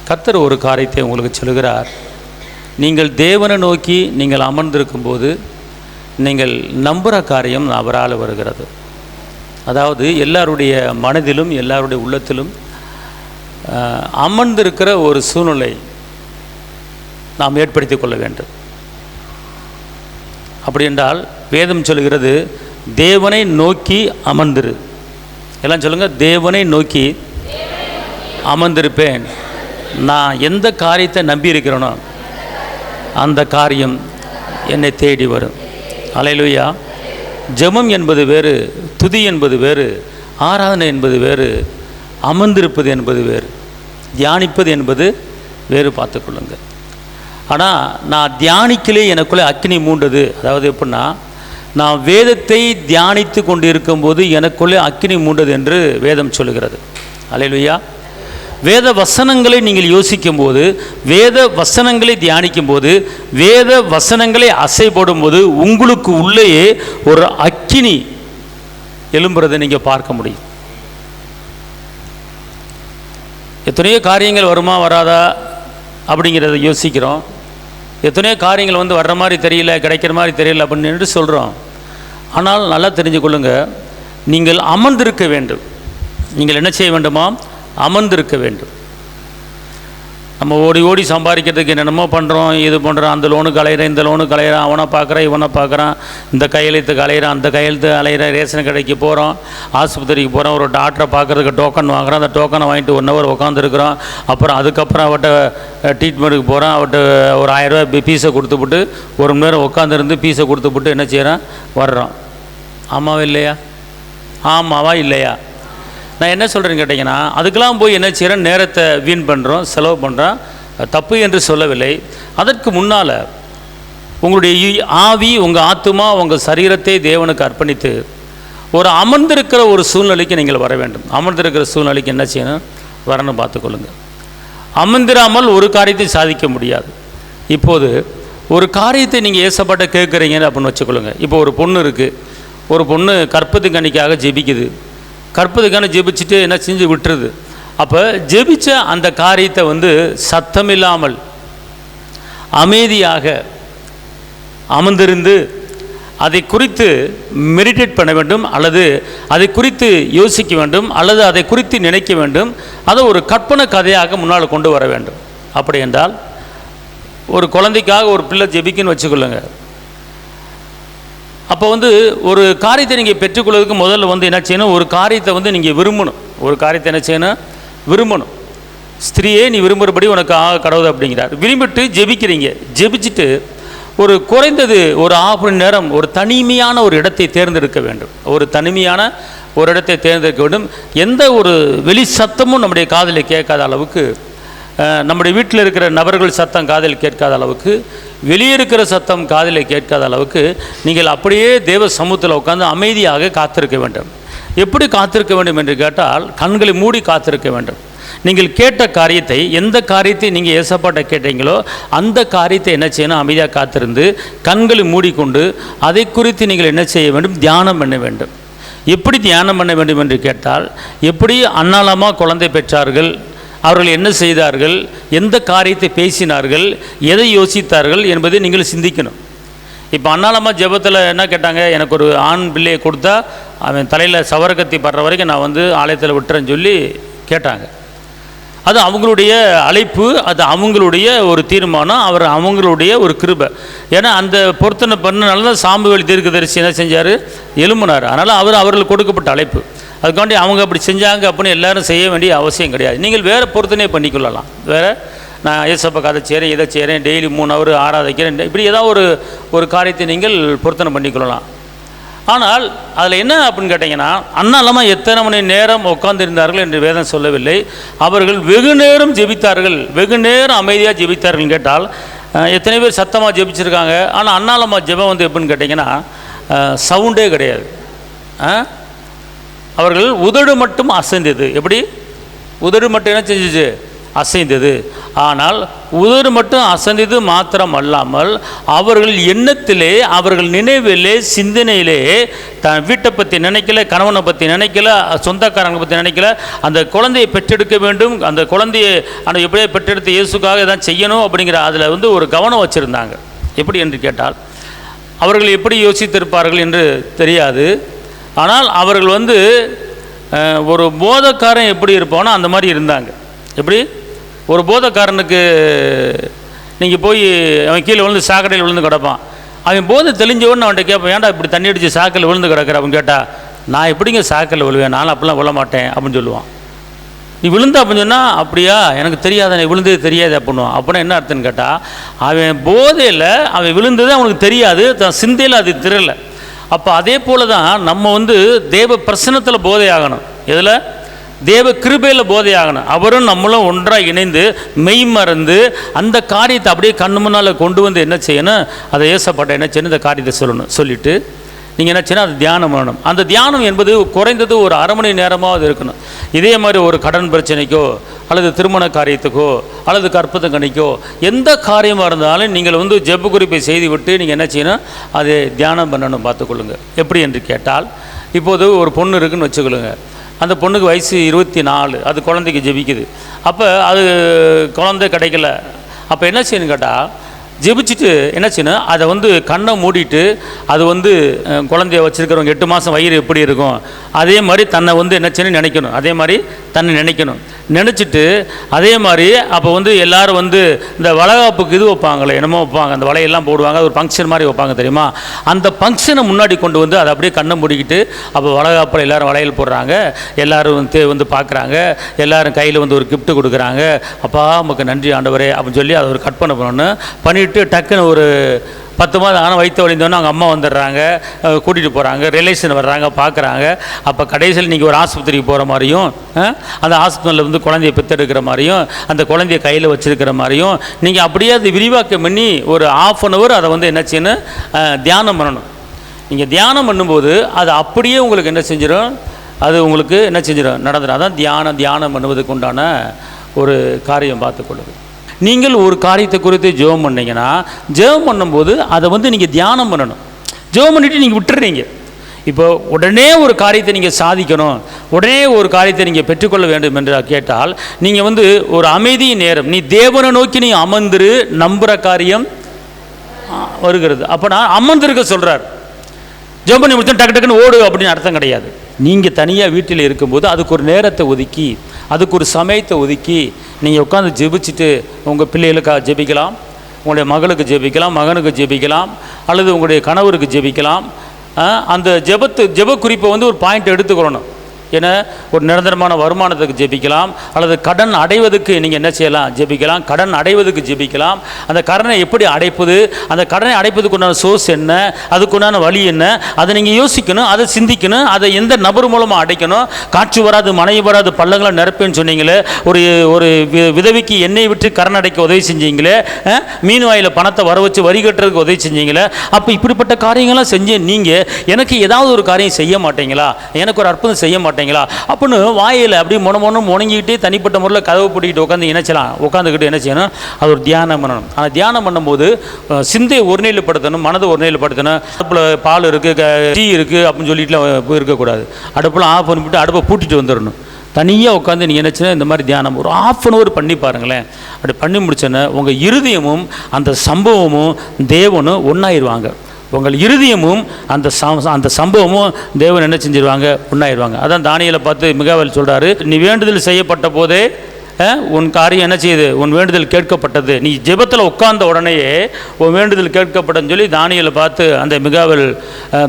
கர்த்தர் ஒரு காரியத்தை உங்களுக்கு சொல்கிறார். நீங்கள் தேவனை நோக்கி நீங்கள் அமர்ந்திருக்கும்போது நீங்கள் நம்புகிற காரியம் அவரால் வருகிறது. அதாவது எல்லாருடைய மனதிலும் எல்லாருடைய உள்ளத்திலும் அமர்ந்திருக்கிற ஒரு சூழ்நிலை நாம் ஏற்படுத்தி கொள்ள வேண்டும். அப்படி என்றால் வேதம் சொல்கிறது, தேவனை நோக்கி அமர்ந்திரு. எல்லாம் சொல்லுங்கள், தேவனை நோக்கி அமர்ந்திருப்பேன். நான் எந்த காரியத்தை நம்பி இருக்கிறேனோ அந்த காரியம் என்னை தேடி வரும். அல்லேலூயா. ஜெபம் என்பது வேறு, துதி என்பது வேறு, ஆராதனை என்பது வேறு, அமர்ந்திருப்பது என்பது வேறு, தியானிப்பது என்பது வேறு. பார்த்துக்கொள்ளுங்க. ஆனால் நான் தியானிக்கலே எனக்குள்ளே அக்கினி மூண்டது. அதாவது எப்படின்னா, நான் வேதத்தை தியானித்து கொண்டு இருக்கும்போது எனக்குள்ளே அக்கினி மூண்டது என்று வேதம் சொல்லுகிறது. அல்லேலூயா. வேத வசனங்களை நீங்கள் யோசிக்கும் போது, வேத வசனங்களை தியானிக்கும் போது, வேத வசனங்களை அசைப்படும் போது உங்களுக்கு உள்ளேயே ஒரு அக்கினி எழும்புறதை நீங்கள் பார்க்க முடியும். எத்தனையோ காரியங்கள் வருமா வராதா அப்படிங்கிறத யோசிக்கிறோம். எத்தனையோ காரியங்கள் வர்ற மாதிரி தெரியல, கிடைக்கிற மாதிரி தெரியல அப்படின்னு சொல்கிறோம். ஆனால் நல்லா தெரிஞ்சு கொள்ளுங்க, நீங்கள் அமர்ந்திருக்க வேண்டும். நீங்கள் என்ன செய்ய வேண்டுமா? அமர்ந்திருக்க வேண்டும். நம்ம ஓடி ஓடி சம்பாதிக்கிறதுக்கு என்னென்னமோ பண்ணுறோம், இது பண்ணுறோம், அந்த லோனுக்கு அலையிறேன், இந்த லோனுக்கு அலையிறான், அவனை பார்க்குறான், இவனை பார்க்குறான், இந்த கையெழுத்துக்கு அலையிறான், அந்த கையெழுத்து அலையிறான், ரேஷன் கடைக்கு போகிறோம், ஆஸ்பத்திரிக்கு போகிறோம், ஒரு டாக்டரை பார்க்குறதுக்கு டோக்கன் வாங்குகிறோம், அந்த டோக்கனை வாங்கிட்டு 1 ஹவர் உட்காந்துருக்குறோம். அப்புறம் அதுக்கப்புறம் அவட்ட ட்ரீட்மெண்ட்டுக்கு போகிறோம், அவட்ட ஒரு 1000 ரூபா பீஸை கொடுத்துப்புட்டு 1 மணி நேரம் உட்காந்துருந்து பீஸை கொடுத்துப்புட்டு என்ன செய்கிறோம்? வர்றோம். ஆமாவா இல்லையா? ஆமாவா இல்லையா? நான் என்ன சொல்கிறேன்னு கேட்டிங்கன்னா, அதுக்கெல்லாம் போய் என்ன செய்கிறோம்? நேரத்தை வீண் பண்ணுறோம், செலவு பண்ணுறோம். தப்பு என்று சொல்லவில்லை. அதற்கு முன்னால் உங்களுடைய ஆவி, உங்கள் ஆத்துமா, உங்கள் சரீரத்தை தேவனுக்கு அர்ப்பணித்து ஒரு அமர்ந்திருக்கிற ஒரு சூழ்நிலைக்கு நீங்கள் வர வேண்டும். அமர்ந்திருக்கிற சூழ்நிலைக்கு என்ன செய்யணும்? வரணும். பார்த்துக்கொள்ளுங்கள். அமர்ந்திராமல் ஒரு காரியத்தை சாதிக்க முடியாது. இப்போது ஒரு காரியத்தை நீங்கள் ஏசப்பாட்ட கேட்குறீங்கன்னு அப்படின்னு வச்சுக்கொள்ளுங்க. இப்போ ஒரு பொண்ணு இருக்குது, ஒரு பொண்ணு கற்பத்துக்கணிக்காக ஜெபிக்குது. கற்பதுக்கான ஜெபிச்சுட்டு என்ன செஞ்சு விட்டுருது. அப்போ ஜெபிச்ச அந்த காரியத்தை சத்தமில்லாமல் அமைதியாக அமர்ந்திருந்து அதை குறித்து மெடிடேட் பண்ண வேண்டும், அல்லது அதை குறித்து யோசிக்க வேண்டும், அல்லது அதை குறித்து நினைக்க வேண்டும். அதை ஒரு கற்பனை கதையாக முன்னால் கொண்டு வர வேண்டும். அப்படி என்றால் ஒரு குழந்தைக்காக ஒரு பிள்ளை ஜெபிக்குன்னு வச்சுக்கொள்ளுங்க. அப்போ ஒரு காரியத்தை நீங்கள் பெற்றுக்கொள்வதற்கு முதல்ல என்ன செய்யணும்? ஒரு காரியத்தை நீங்கள் விரும்பணும். ஒரு காரியத்தை என்ன செய்யணும்? விரும்பணும். ஸ்திரீயே, நீ விரும்புகிறபடி உனக்கு கடவுள் அப்படிங்கிறார். விரும்பிட்டு ஜெபிக்கிறீங்க. ஜெபிச்சுட்டு ஒரு குறைந்தது ஒரு 1/2 மணி நேரம் ஒரு தனிமையான ஒரு இடத்தை தேர்ந்தெடுக்க வேண்டும். ஒரு தனிமையான ஒரு இடத்தை தேர்ந்தெடுக்க வேண்டும். எந்த ஒரு வெளி சத்தமும் நம்முடைய காதில் கேட்காத அளவுக்கு, நம்முடைய வீட்டில் இருக்கிற நபர்கள் சத்தம் காதில் கேட்காத அளவுக்கு, வெளியே இருக்கிற சத்தம் காதில் கேட்காத அளவுக்கு நீங்கள் அப்படியே தேவ சமூகத்தில் உட்கார்ந்து அமைதியாக காத்திருக்க வேண்டும். எப்படி காத்திருக்க வேண்டும் என்று கேட்டால், கண்களை மூடி காத்திருக்க வேண்டும். நீங்கள் கேட்ட காரியத்தை, எந்த காரியத்தை நீங்கள் ஏசப்பாட்ட கேட்டீங்களோ அந்த காரியத்தை என்ன செய்யணும்? அமைதியாக காத்திருந்து கண்களை மூடிக்கொண்டு அதை குறித்து நீங்கள் என்ன செய்ய வேண்டும்? தியானம் பண்ண வேண்டும். எப்படி தியானம் பண்ண வேண்டும் என்று கேட்டால், எப்படி அன்னாளமா குழந்தை பெற்றார்கள், அவர்கள் என்ன செய்தார்கள், எந்த காரியத்தை பேசினார்கள், எதை யோசித்தார்கள் என்பதை நீங்கள் சிந்திக்கணும். இப்போ அன்னாளம்மா ஜெபத்தில் என்ன கேட்டாங்க? எனக்கு ஒரு ஆண் பிள்ளையை கொடுத்தா அவன் தலையில் சவரகத்தி படுற வரைக்கும் நான் ஆலயத்தில் விட்டுறேன்னு சொல்லி கேட்டாங்க. அது அவங்களுடைய அழைப்பு, அது அவங்களுடைய ஒரு தீர்மானம், அவங்களுடைய ஒரு கிருபை. ஏன்னா அந்த பொருத்தனை பண்ணனால தான் சாமுவேல் தீர்க்கதரிசி என்ன செஞ்சார்? எழும்பினார். அதனால் அவர்களுக்கு கொடுக்கப்பட்ட அழைப்பு. அதுக்காண்டி அவங்க அப்படி செஞ்சாங்க அப்படின்னு எல்லாரும் செய்ய வேண்டிய அவசியம் கிடையாது. நீங்கள் வேறு பொருத்தனை பண்ணிக்கொள்ளலாம். வேறு நான் ஏசப்பாக்கு அதை செய்கிறேன், இதை செய்கிறேன், டெய்லி 3 ஹவர் ஆராதிக்கிறேன், இப்படி ஏதாவது ஒரு காரியத்தை நீங்கள் பொருத்தனை பண்ணிக்கொள்ளலாம். ஆனால் அதில் என்ன அப்படின்னு கேட்டிங்கன்னா, அன்னாலமா எத்தனை மணி நேரம் உட்கார்ந்திருந்தார்கள் என்று வேதம் சொல்லவில்லை. அவர்கள் வெகு நேரம் ஜெபித்தார்கள், வெகு நேரம் அமைதியாக ஜெபித்தார்கள் கேட்டால் எத்தனை பேர் சத்தமாக ஜெபிச்சிருக்காங்க. ஆனால் அன்னாலமா ஜெபம் எப்படின்னு கேட்டிங்கன்னா சவுண்டே கிடையாது. அவர்கள் உதடு மட்டும் அசைந்தது. எப்படி? உதடு மட்டும் என்ன செஞ்சிச்சு? அசைந்தது. ஆனால் உதடு மட்டும் அசைந்தது மாத்திரம் அல்லாமல் அவர்கள் எண்ணத்திலே, அவர்கள் நினைவிலே, சிந்தனையிலே தன் வீட்டை பற்றி நினைக்கல, கணவனை பற்றி நினைக்கல, சொந்தக்காரங்களை பற்றி நினைக்கல. அந்த குழந்தையை பெற்றெடுக்க வேண்டும், அந்த குழந்தையை ஆனால் எப்படியே பெற்றெடுத்து இயேசுக்காக தான் செய்யணும் அப்படிங்கிற அதில் வந்து ஒரு கவனம் வச்சுருந்தாங்க. எப்படி என்று கேட்டால் அவர்கள் எப்படி யோசித்திருப்பார்கள் என்று தெரியாது. ஆனால் அவர்கள் வந்து ஒரு போதக்காரன் எப்படி இருப்பானோ அந்த மாதிரி இருந்தாங்க. எப்படி ஒரு போதக்காரனுக்கு நீங்கள் போய் அவன் கீழே விழுந்து சாக்கடையில் விழுந்து கிடப்பான். அவன் போதை தெளிஞ்சவொன்னு அவன்கிட்ட கேட்பான், ஏன்டா இப்படி தண்ணி அடித்து சாக்கடையில் விழுந்து கிடக்கிற அப்படின்னு கேட்டால், நான் எப்படிங்க சாக்கடையில் விழுவேன், நானும் அப்படிலாம் விழ மாட்டேன் அப்படின்னு சொல்லுவான். நீ விழுந்தா அப்படின்னு சொன்னால், அப்படியா எனக்கு தெரியாத, நீ விழுந்தது தெரியாது அப்படின்னுவான். அப்படின்னா என்ன அர்த்தம்னு கேட்டால், அவன் போதையில் அவன் விழுந்தது அவனுக்கு தெரியாது, தன் சிந்தையில் அது தெரியல. அப்போ அதே போல் தான் நம்ம வந்து தேவ பிரசன்னத்தில் போதையாகணும். எதில்? தேவ கிருபையில் போதையாகணும். அவரும் நம்மளும் ஒன்றாக இணைந்து மெய் மறந்து அந்த காரியத்தை அப்படியே கண்ணு முன்னால் கொண்டு வந்து என்ன செய்யணும், அதை ஏசப்பட்ட என்ன செய்யணும், இந்த காரியத்தை சொல்லணும். சொல்லிவிட்டு நீங்கள் என்ன செய்யணும், அது தியானம் பண்ணணும். அந்த தியானம் என்பது குறைந்தது ஒரு அரை மணி நேரமாவது இருக்கணும். இதே மாதிரி ஒரு கடன் பிரச்சனைக்கோ அல்லது திருமண காரியத்துக்கோ அல்லது கற்பது கணிக்கோ எந்த காரியமாக இருந்தாலும் நீங்கள் வந்து ஜெப குறிப்பை செய்து விட்டு நீங்கள் என்ன செய்யணும், அது தியானம் பண்ணணும். பார்த்துக்கொள்ளுங்க. எப்படி என்று கேட்டால், இப்போது ஒரு பொண்ணு இருக்குதுன்னு வச்சுக்கொள்ளுங்க. அந்த பொண்ணுக்கு வயசு 24, அது குழந்தைக்கு ஜெபிக்குது. அப்போ அது குழந்தை கிடைக்கல. அப்போ என்ன செய்யணும் கேட்டால், ஜெபிச்சுட்டு என்ன செய்யணும், அதை வந்து கண்ணை மூடிட்டு அது வந்து குழந்தைய வச்சுருக்கிறவங்க 8 மாதம் வயிறு எப்படி இருக்கும் அதே மாதிரி தன்னை வந்து என்ன செய்யணும் நினைக்கணும். அதே மாதிரி தன்னை நினைக்கணும். நினச்சிட்டு அதே மாதிரி அப்போ வந்து எல்லோரும் வந்து இந்த வளகாப்புக்கு இது வைப்பாங்களே, என்னமோ வைப்பாங்க, அந்த வலையெல்லாம் போடுவாங்க, அது ஒரு ஃபங்க்ஷன் மாதிரி வைப்பாங்க தெரியுமா, அந்த ஃபங்க்ஷனை முன்னாடி கொண்டு வந்து அதை அப்படியே கண்ணை மூடிக்கிட்டு, அப்போ வளகாப்பில் எல்லோரும் வளையல் போடுறாங்க, எல்லோரும் வந்து பார்க்குறாங்க, எல்லோரும் கையில் வந்து ஒரு கிஃப்ட்டு கொடுக்குறாங்க. அப்பா நமக்கு நன்றி ஆண்டவரே அப்படின்னு சொல்லி அதை ஒரு கற்பனை பண்ணிவிட்டு டக்குன்னு ஒரு 10 மாதம் ஆனால் வயிற்று வலிந்தோன்னே அவங்க அம்மா வந்துடுறாங்க, கூட்டிகிட்டு போகிறாங்க, ரிலேஷன் வர்றாங்க, பார்க்குறாங்க. அப்போ கடைசியில் நீங்கள் ஒரு ஆஸ்பத்திரிக்கு போகிற மாதிரியும், அந்த ஆஸ்பத்திரியில் வந்து குழந்தைய பெற்றெடுக்கிற மாதிரியும், அந்த குழந்தைய கையில் வச்சுருக்கிற மாதிரியும் நீங்கள் அப்படியே அது விரிவாக்கம் பண்ணி ஒரு 1/2 hour அதை வந்து என்ன செய்யணும், தியானம் பண்ணணும். நீங்கள் தியானம் பண்ணும்போது அது அப்படியே உங்களுக்கு என்ன செஞ்சிடும், அது உங்களுக்கு என்ன செஞ்சிடும், நடந்துடும். அதான் தியானம் பண்ணுவதுக்கு உண்டான ஒரு காரியம் பார்த்துக்கொள்ளுது. நீங்கள் ஒரு காரியத்தை குறித்து ஜெபம் பண்ணிங்கன்னா, ஜெபம் பண்ணும்போது அதை வந்து நீங்கள் தியானம் பண்ணணும். ஜெபம் பண்ணிவிட்டு நீங்கள் விட்டுறீங்க. இப்போ உடனே ஒரு காரியத்தை நீங்கள் சாதிக்கணும், உடனே ஒரு காரியத்தை நீங்கள் பெற்றுக்கொள்ள வேண்டும் என்று கேட்டால், நீங்கள் வந்து ஒரு அமைதி நேரம், நீ தேவனை நோக்கி நீ அமர்ந்துரு, நம்புகிற காரியம் வருகிறது. அப்போ நான் அமர்ந்திருக்க சொல்கிறார். ஜெபம் பண்ணி முடிச்சா டக்கு டக்குன்னு ஓடு அப்படின்னு அர்த்தம் கிடையாது. நீங்கள் தனியாக வீட்டில் இருக்கும்போது அதுக்கு ஒரு நேரத்தை ஒதுக்கி, அதுக்கு ஒரு சமயத்தை ஒதுக்கி நீங்கள் உட்காந்து ஜெபிச்சுட்டு உங்கள் பிள்ளைகளுக்காக ஜெபிக்கலாம், உங்களுடைய மகளுக்கு ஜெபிக்கலாம், மகனுக்கு ஜெபிக்கலாம், அல்லது உங்களுடைய கணவருக்கு ஜெபிக்கலாம். அந்த ஜெப குறிப்பை வந்து ஒரு பாயிண்ட் எடுத்துக்கொள்ளணும். ஏன்னா ஒரு நிரந்தரமான வருமானத்துக்கு ஜெபிக்கலாம், அல்லது கடன் அடைவதற்கு நீங்கள் என்ன செய்யலாம், ஜெபிக்கலாம். கடன் அடைவதற்கு ஜெபிக்கலாம். அந்த கடனை எப்படி அடைப்பது, அந்த கடனை அடைப்பதுக்கு உண்டான சோர்ஸ் என்ன, அதுக்குண்டான வழி என்ன, அதை நீங்கள் யோசிக்கணும், அதை சிந்திக்கணும். அதை எந்த நபர் மூலமாக அடைக்கணும். காற்று வராது, மழை வராது, பள்ளங்களை நிரப்பேன்னு சொன்னீங்களே, ஒரு விதவிக்கு எண்ணெய் விட்டு கடன் அடைக்க உதவி செஞ்சீங்களே, மீன் வாயில் பணத்தை வர வச்சு வரி கட்டுறதுக்கு உதவி செஞ்சீங்களே. அப்போ இப்படிப்பட்ட காரியங்கள்லாம் செஞ்சு நீங்கள் எனக்கு ஏதாவது ஒரு காரியம் செய்ய மாட்டீங்களா, எனக்கு ஒரு அற்புதம் செய்ய மாட்டீங்களா அப்படின்னு வாயில் அப்படி முணங்கிக்கிட்டே தனிப்பட்ட முறையில் கதவு போட்டிக்கிட்டு உட்காந்து இணைச்சலாம். உட்காந்துக்கிட்டு என்ன செய்யணும், அது ஒரு தியானம் பண்ணணும். ஆனால் தியானம் பண்ணும்போது சிந்தையை ஒருநிலைப்படுத்தணும், மனதை ஒருநிலைப்படுத்தணும். அடுப்பில் பால் இருக்குது, டீ இருக்குது அப்படின்னு சொல்லிட்டுலாம் இருக்கக்கூடாது. அடுப்பில் ஆஃப் பண்ணிவிட்டு அடுப்பை பூட்டிட்டு வந்துடணும். தனியாக உட்காந்து நீங்கள் நினச்சினா இந்த மாதிரி தியானம் ஒரு 1/2 hour பண்ணி பாருங்களேன். அப்படி பண்ணி முடிச்சோன்னே உங்கள் இருதயமும் அந்த சம்பவமும் தேவனும் ஒன்றாயிருவாங்க. உங்கள் இருதயமும் அந்த சம்பவமும் தேவன் என்ன செஞ்சிருவாங்க, ஒன்றாயிருவாங்க. அதான் தானியேலை பார்த்து மிகாவேல் சொல்கிறாரு, நீ வேண்டுதல் செய்யப்பட்ட போதே உன் காரியம் என்ன செய்யுது, உன் வேண்டுதல் கேட்கப்பட்டது. நீ ஜெபத்தில் உட்கார்ந்த உடனேயே உன் வேண்டுதல் கேட்கப்பட்டதுன்னு சொல்லி தானியேலை பார்த்து அந்த மிகாவேல்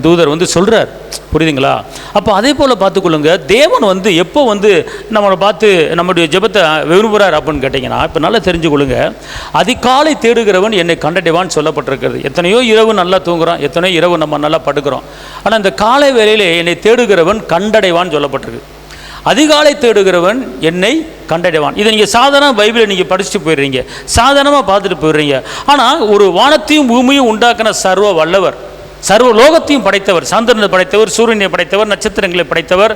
தூதர் வந்து சொல்கிறார். புரியுதுங்களா? அப்போ அதே போல் பார்த்துக்கொள்ளுங்க, தேவன் வந்து எப்போ வந்து நம்மளை பார்த்து நம்முடைய ஜெபத்தை விரும்புகிறார் அப்படின்னு கேட்டிங்கன்னா, இப்போ நல்லா தெரிஞ்சுக்கொள்ளுங்க, அதிகாலை தேடுகிறவன் என்னை கண்டடைவான்னு சொல்லப்பட்டிருக்கிறது. எத்தனையோ இரவு நல்லா தூங்குகிறோம், எத்தனையோ இரவு நம்ம நல்லா படுக்கிறோம். ஆனால் இந்த காலை வேளையில் என்னை தேடுகிறவன் கண்டடைவான்னு சொல்லப்பட்டிருக்கு. அதிகாலை தேடுகிறவன் என்னை கண்டடைவான். இதை நீங்கள் சாதாரண பைபிளை நீங்கள் படிச்சுட்டு போயிடுறீங்க, சாதாரணமாக பார்த்துட்டு போயிடுறீங்க. ஆனால் ஒரு வானத்தையும் பூமியும் உண்டாக்கின சர்வ வல்லவர், சர்வ லோகத்தையும் படைத்தவர், சந்திரனை படைத்தவர், சூரியனை படைத்தவர், நட்சத்திரங்களை படைத்தவர்,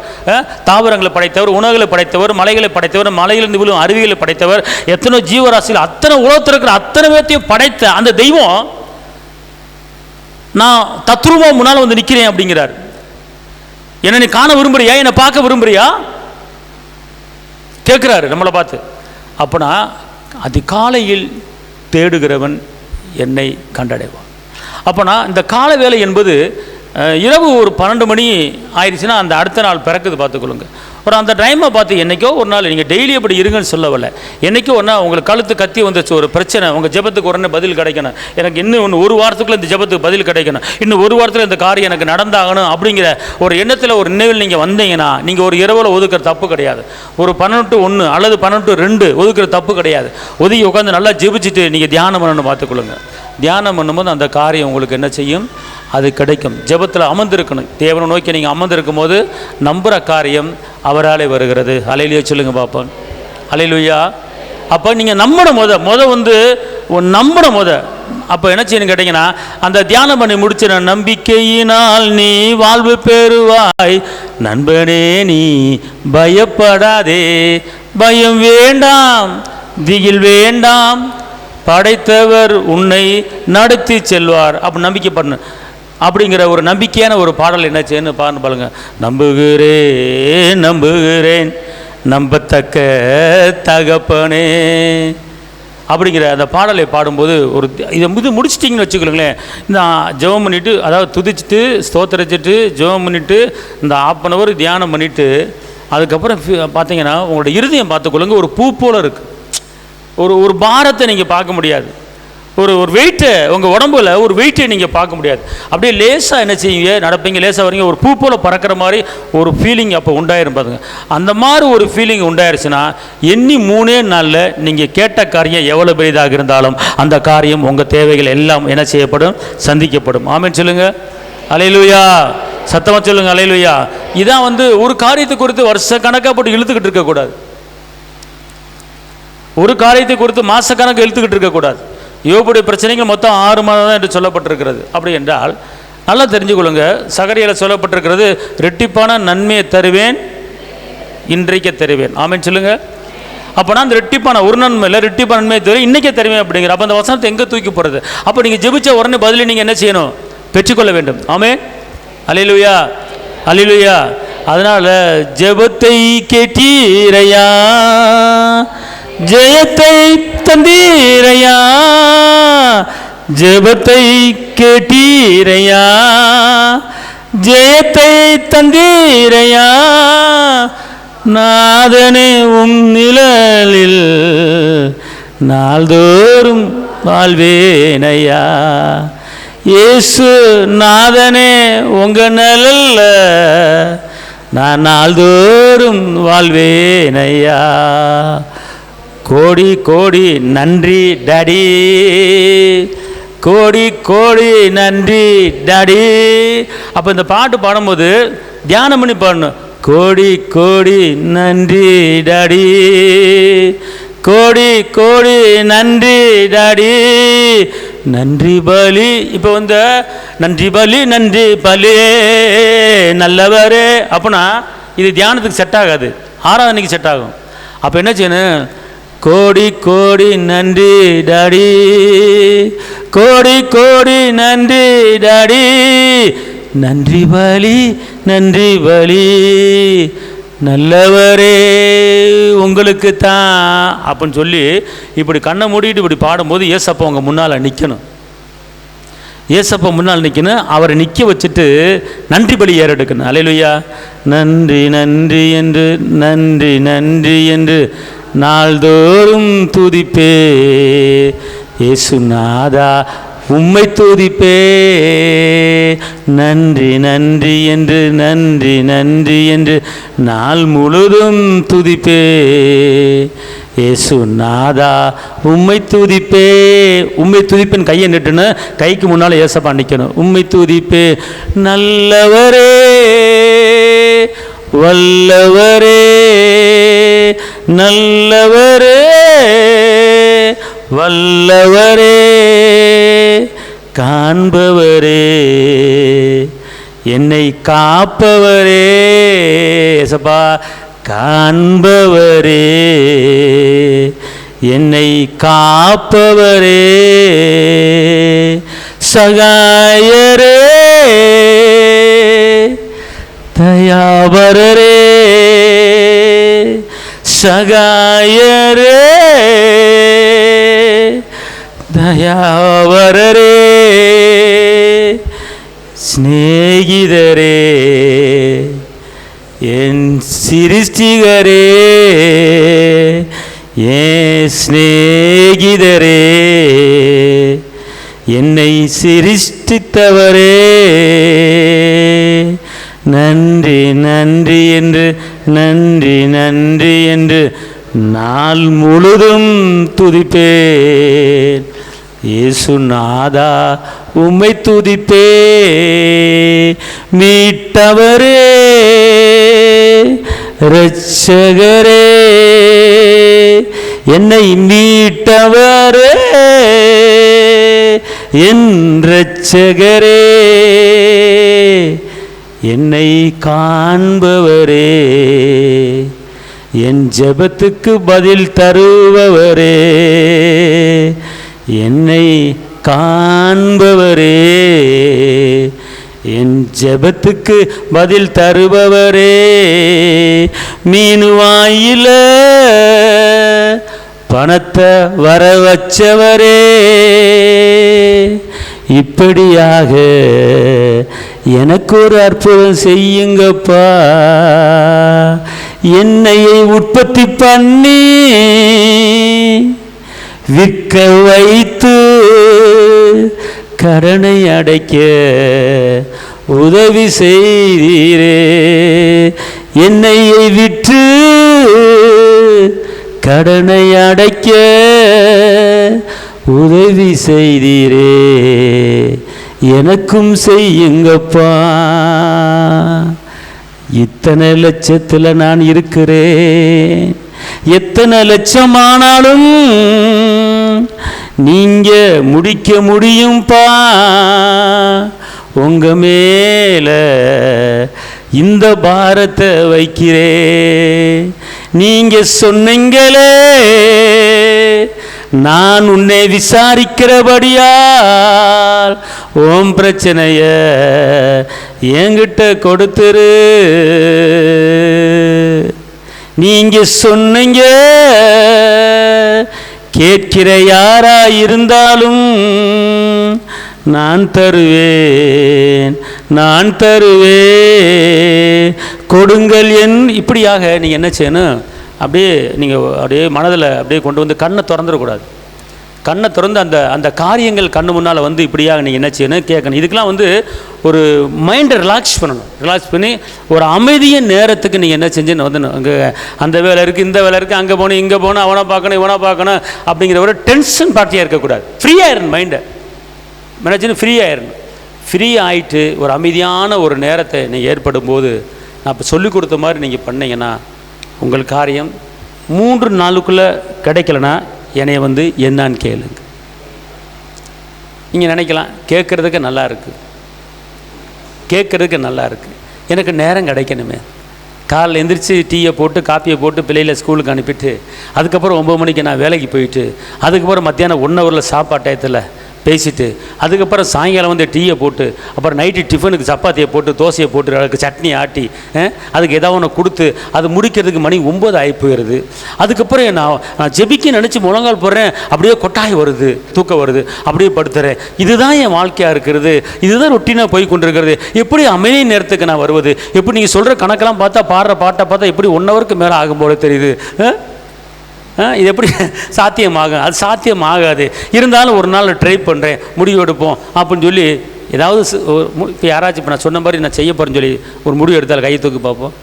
தாவரங்களை படைத்தவர், உணவுகளை படைத்தவர், மலைகளை படைத்தவர், மலையிலிருந்து விழும் அருவிகளை படைத்தவர், எத்தனை ஜீவராசிகள், அத்தனை உலகத்தில் இருக்கிற அத்தனை பேர்த்தையும் படைத்த அந்த தெய்வம் நான் தத்ரூபா முன்னால் வந்து நிற்கிறேன் அப்படிங்கிறார். என்னை நீ காண விரும்புறியா, என்னை பார்க்க விரும்புறியா கேட்குறாரு நம்மளை பார்த்து. அப்போனா அதிகாலையில் தேடுகிறவன் என்னை கண்டடைவான். அப்போனா இந்த கால வேலை என்பது இரவு ஒரு 12 மணி ஆயிடுச்சுன்னா அந்த அடுத்த நாள் பிறக்குது பார்த்துக்கொள்ளுங்க. ஒரு அந்த டைமை பார்த்து என்றைக்கோ ஒரு நாள் நீங்கள் டெய்லி அப்படி இருங்கன்னு சொல்லவில்லை. என்றைக்கோ ஒரு நாள் உங்களுக்கு கழுத்து கத்தி வந்துச்சு, ஒரு பிரச்சனை, உங்கள் ஜெபத்துக்கு உடனே பதில் கிடைக்கணும், எனக்கு இன்னும் ஒரு வாரத்துக்குள்ளே இந்த ஜெபத்துக்கு பதில் கிடைக்கணும், இன்னும் ஒரு வாரத்தில் இந்த காரியம் எனக்கு நடந்தாகணும் அப்படிங்கிற ஒரு எண்ணத்தில் ஒரு நினைவில் நீங்கள் வந்தீங்கன்னா நீங்கள் ஒரு இரவில் ஒதுக்குற தப்பு கிடையாது. ஒரு 12 to 1 அல்லது 12 to 2 ஒதுக்குற தப்பு கிடையாது. ஒதுக்கி உட்காந்து நல்லா ஜெபிச்சுட்டு நீங்கள் தியானம் பண்ணணும்னு பார்த்துக்கொள்ளுங்க. தியானம் பண்ணும்போது அந்த காரியம் உங்களுக்கு என்ன செய்யும், அது கிடைக்கும். ஜெபத்தில் அமர்ந்திருக்கணும். தேவனை நோக்கி நீங்கள் அமர்ந்திருக்கும் போது நம்புகிற காரியம் அவராலே வருகிறது. ஹல்லேலூயா சொல்லுங்கள் பார்ப்போம். ஹல்லேலூயா. அப்போ நீங்கள் நம்பணும் வந்து நம்பணும் அப்போ என்ன செய்யணும் கேட்டிங்கன்னா, அந்த தியானம் பண்ணி முடிச்சு நம்பிக்கையினால் நீ வாழ்வு பெறுவாய், நண்பனே நீ பயப்படாதே, பயம் வேண்டாம், திகில் வேண்டாம், படைத்தவர் உன்னை நடத்தி செல்வார். அப்போ நம்பிக்கை பண்ணு அப்படிங்கிற ஒரு நம்பிக்கையான ஒரு பாடல் என்ன செய்யணும் பாருங்க. நம்புகிறேன் நம்புகிறேன் நம்பத்தக்க தகப்பனே அப்படிங்கிற அந்த பாடலை பாடும்போது ஒரு இதை முடிச்சிட்டிங்கன்னு வச்சுக்கோங்களேன். இந்த ஜெபம் பண்ணிவிட்டு, அதாவது துதிச்சுட்டு ஸ்தோத்திரிச்சிட்டு ஜெபம் பண்ணிவிட்டு இந்த 1/2 hour தியானம் பண்ணிவிட்டு அதுக்கப்புறம் பார்த்தீங்கன்னா உங்களோட இருதயம் பார்த்துக்கொள்ளுங்க, ஒரு பூ போல் இருக்குது. ஒரு பாரத்தை நீங்கள் பார்க்க முடியாது, ஒரு வெயிட்டை உங்கள் உடம்புல ஒரு வெயிட்டை நீங்கள் பார்க்க முடியாது. அப்படியே லேசாக என்ன செய்வீங்க, நடப்பீங்க, லேசாக வரீங்க, ஒரு பூ போல் பறக்கிற மாதிரி ஒரு ஃபீலிங் அப்போ உண்டாயிரும் பாருங்க. அந்த மாதிரி ஒரு ஃபீலிங் உண்டாயிருச்சுன்னா எண்ணி 3 நாளில் நீங்கள் கேட்ட காரியம் எவ்வளோ பெரிதாக இருந்தாலும் அந்த காரியம் உங்கள் தேவைகள் எல்லாம் என்ன செய்யப்படும், சந்திக்கப்படும். ஆமென் சொல்லுங்கள். ஹல்லேலூயா. சத்தமாக சொல்லுங்கள். ஹல்லேலூயா. இதான் ஒரு காரியத்தை குறித்து வருஷ கணக்காக போட்டு இழுத்துக்கிட்டு இருக்கக்கூடாது. ஒரு காரியத்தை குறித்து மாதக்கணக்கு இழுத்துக்கிட்டு இருக்கக்கூடாது. யோபுடைய பிரச்சனைகள் மொத்தம் 6 மாதம் தான் என்று சொல்லப்பட்டிருக்கிறது. அப்படி என்றால் நல்லா தெரிஞ்சுக்கொள்ளுங்க, சகரியால் சொல்லப்பட்டிருக்கிறது, ரெட்டிப்பான நன்மையை தருவேன், இன்றைக்கே தருவேன். ஆமென் சொல்லுங்க. அப்போனா அந்த ரெட்டிப்பான ஒரு நன்மை இல்லை, ரெட்டிப்பான நன்மையை தருவேன், இன்றைக்கே தருவேன் அப்படிங்கிற அப்போ அந்த வசனத்தை எங்கே தூக்கி போகிறது? அப்போ நீங்கள் ஜெபிச்ச உடனே பதில் நீங்கள் என்ன செய்யணும், பெற்றுக்கொள்ள வேண்டும். ஆமென். அல்லேலூயா. அல்லேலூயா. அதனால் ஜெபத்தை கேட்டீரையா, ஜெயத்தை தந்தீரையா, ஜெபத்தை கேட்டீரையா, ஜெயத்தை தந்தீரையா, நாதனே உம் நிழலில் நாள்தோறும் வாழ்வேனையா. இயேசு நாதனே உங்க நிழல்ல நான் நாள்தோறும் வாழ்வேனையா. கோடி கோடி நன்றி டாடி, கோடி கோடி நன்றி டாடி. அப்போ இந்த பாட்டு பாடும்போது தியானம் பண்ணி பாடணும். கோடி கோடி நன்றி டாடி, கோடி கோடி நன்றி டாடி, நன்றி பலி. இப்போ நன்றி பலி, நன்றி பலி நல்லவரே. அப்போனா இது தியானத்துக்கு செட் ஆகாது, ஆராதனைக்கு செட் ஆகும். அப்போ என்ன செய்யணும், கோடி கோடி நன்றி டாடி, கோடி கோடி நன்றி டாடி, நன்றி பலி, நன்றி பலி நல்லவரே உங்களுக்கு தான் அப்படின்னு சொல்லி இப்படி கண்ணை மூடிட்டு இப்படி பாடும்போது ஏசப்பா உங்கள் முன்னால் நிற்கணும். ஏசப்பா முன்னால் நிற்கணும். அவரை நிற்க வச்சுட்டு நன்றி பலி ஏறெடுக்கணும். அல்லேலூயா. நன்றி நன்றி என்று, நன்றி நன்றி என்று நாள்தோறும் துதிப்பே, இயேசுநாதா உம்மை துதிப்பே, நன்றி நன்றி என்று, நன்றி நன்றி என்று நாள் முழுதும் துதிப்பே, இயேசுநாதா உம்மை துதிப்பே. உம்மை துதிப்பேன் கையை நிட்டுன்னு கைக்கு முன்னால் ஏசப்பா நிற்கணும். உம்மை துதிப்பே நல்லவரே வல்லவரே, நல்லவரே வல்லவரே, காண்பவரே, என்னை காப்பவரே, ஏசப்பா காண்பவரே, என்னை காப்பவரே, சகாயரே, தயாபரரே, சகாயரே, தயாவரரே, சிநேகிதரே, என் சிருஷ்டிகரே, என் சிநேகிதரே, என்னை சிருஷ்டித்தவரே, நன்றி நன்றி என்று, நன்றி நன்றி என்று நாள் முழுதும் துதிப்பேன். இயேசுநாதா உம்மை துதிப்பே. மீட்டவரே, இரட்சகரே, என்னை மீட்டவரே, என் இரட்சகரே, என்னை காண்பவரே, என் ஜெபத்துக்கு பதில் தருபவரே, என்னை காண்பவரே, என் ஜெபத்துக்கு பதில் தருபவரே, மீனுவாயில பணத்தை வர வச்சவரே, இப்படியாக எனக்கு ஒரு அற்புதம் செய்யுங்கப்பா. என்னையை உற்பத்தி பண்ணி விற்க வைத்து கடனை அடைக்க உதவி செய்தீரே. என்னையை விற்று கடனை அடைக்க உதவி செய்தீரே, எனக்கும் செய்யுங்கப்பா. இத்தனை லட்சத்தில் நான் இருக்கிறேன், எத்தனை லட்சமானாலும் நீங்க முடிக்க முடியும்பா. உங்க மேல இந்த பாரத்தை வைக்கிறே. நீங்க சொன்னீங்களே, நான் உன்னை விசாரிக்கிறபடியால் ஓம் பிரச்சனைய என்கிட்ட கொடுத்துரு. நீங்க சொன்னீங்க, கேட்கிற யாரா இருந்தாலும் நான் தருவேன், நான் தருவேன், கொடுங்கள் என். இப்படியாக நீங்கள் என்ன செய்யணும், அப்படியே நீங்கள் அப்படியே மனதில் அப்படியே கொண்டு வந்து கண்ணை திறந்துடக்கூடாது. கண்ணை திறந்து அந்த அந்த காரியங்கள் கண்ணு முன்னால் வந்து இப்படியாக நீங்கள் என்ன செய்யணும், கேட்கணும். இதுக்கெலாம் வந்து ஒரு மைண்டை ரிலாக்ஸ் பண்ணணும். ரிலாக்ஸ் பண்ணி ஒரு அமைதிய நேரத்துக்கு நீங்கள் என்ன செஞ்சுன்னு வந்து அங்கே அந்த வேலை இருக்குது, இந்த வேலை இருக்குது, அங்கே போகணும், இங்கே போகணும், அவனை பார்க்கணும், இவனை பார்க்கணும் அப்படிங்கிற ஒரு டென்ஷன் பார்ட்டியாக இருக்கக்கூடாது. ஃப்ரீயாக இருக்கணும், மைண்டை மேனேஜ்னு ஃப்ரீயாக இருக்கணும். ஃப்ரீ ஆகிட்டு ஒரு அமைதியான ஒரு நேரத்தை நீங்கள் ஏற்படும் போது, நான் இப்போ சொல்லிக் கொடுத்த மாதிரி நீங்கள் பண்ணிங்கன்னா உங்கள் காரியம் 3 நாளுக்குள்ளே கிடைக்கலனா என்னைய வந்து என்னான்னு கேளுங்க. நீங்கள் நினைக்கலாம், கேட்குறதுக்கு நல்லா இருக்குது, கேட்குறதுக்கு நல்லா இருக்குது, எனக்கு நேரம் கிடைக்கணுமே. காலைல எந்திரிச்சு டீயை போட்டு காப்பியை போட்டு பிள்ளைகளை ஸ்கூலுக்கு அனுப்பிட்டு அதுக்கப்புறம் 9 மணிக்கு நான் வேலைக்கு போயிட்டு அதுக்கப்புறம் மத்தியானம் 1 ஹவரில் சாப்பாடு டயத்தில் பேசிட்டு அதுக்கப்புறம் சாயங்காலம் வந்து டீயை போட்டு அப்புறம் நைட்டு டிஃபனுக்கு சப்பாத்தியை போட்டு தோசையை போட்டு அதுக்கு சட்னி ஆட்டி அதுக்கு ஏதாவது ஒன்று கொடுத்து அது முடிக்கிறதுக்கு மணி 9 ஆகி போயிடுது. அதுக்கப்புறம் நான் ஜெபிக்க நினச்சி முழங்கால் போடுறேன், அப்படியே கொட்டாய் வருது, தூக்கம் வருது, அப்படியே படுத்துறேன். இதுதான் என் வாழ்க்கையாக இருக்கிறது, இதுதான் ரொட்டீனாக போய் கொண்டிருக்கிறது. எப்படி அமைதி நேரத்துக்கு நான் வருவது? எப்படி நீங்கள் சொல்கிற கணக்கெல்லாம் பார்த்தா, பாடுற பாட்டை பார்த்தா எப்படி 1 ஹவருக்கு மேலே ஆகும் போல தெரியுது. இது எப்படி சாத்தியமாகும்? அது சாத்தியமாகாது. இருந்தாலும் ஒரு நாள் ட்ரை பண்ணுறேன், முடிவு எடுப்போம் அப்படின்னு சொல்லி ஏதாவது இப்போ யாராச்சும் இப்போ நான் சொன்ன மாதிரி நான் செய்ய போகிறேன்னு சொல்லி ஒரு முடிவு எடுத்தால் கையை தூக்கி பார்ப்போம்.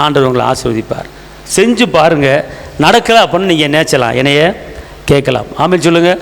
ஆண்டவர் உங்களை ஆசீர்வதிப்பார். செஞ்சு பாருங்கள். நடக்கலை அப்படின்னு நீங்கள் நினைச்சலாம், என்னைய கேட்கலாம். ஆமென் சொல்லுங்கள்.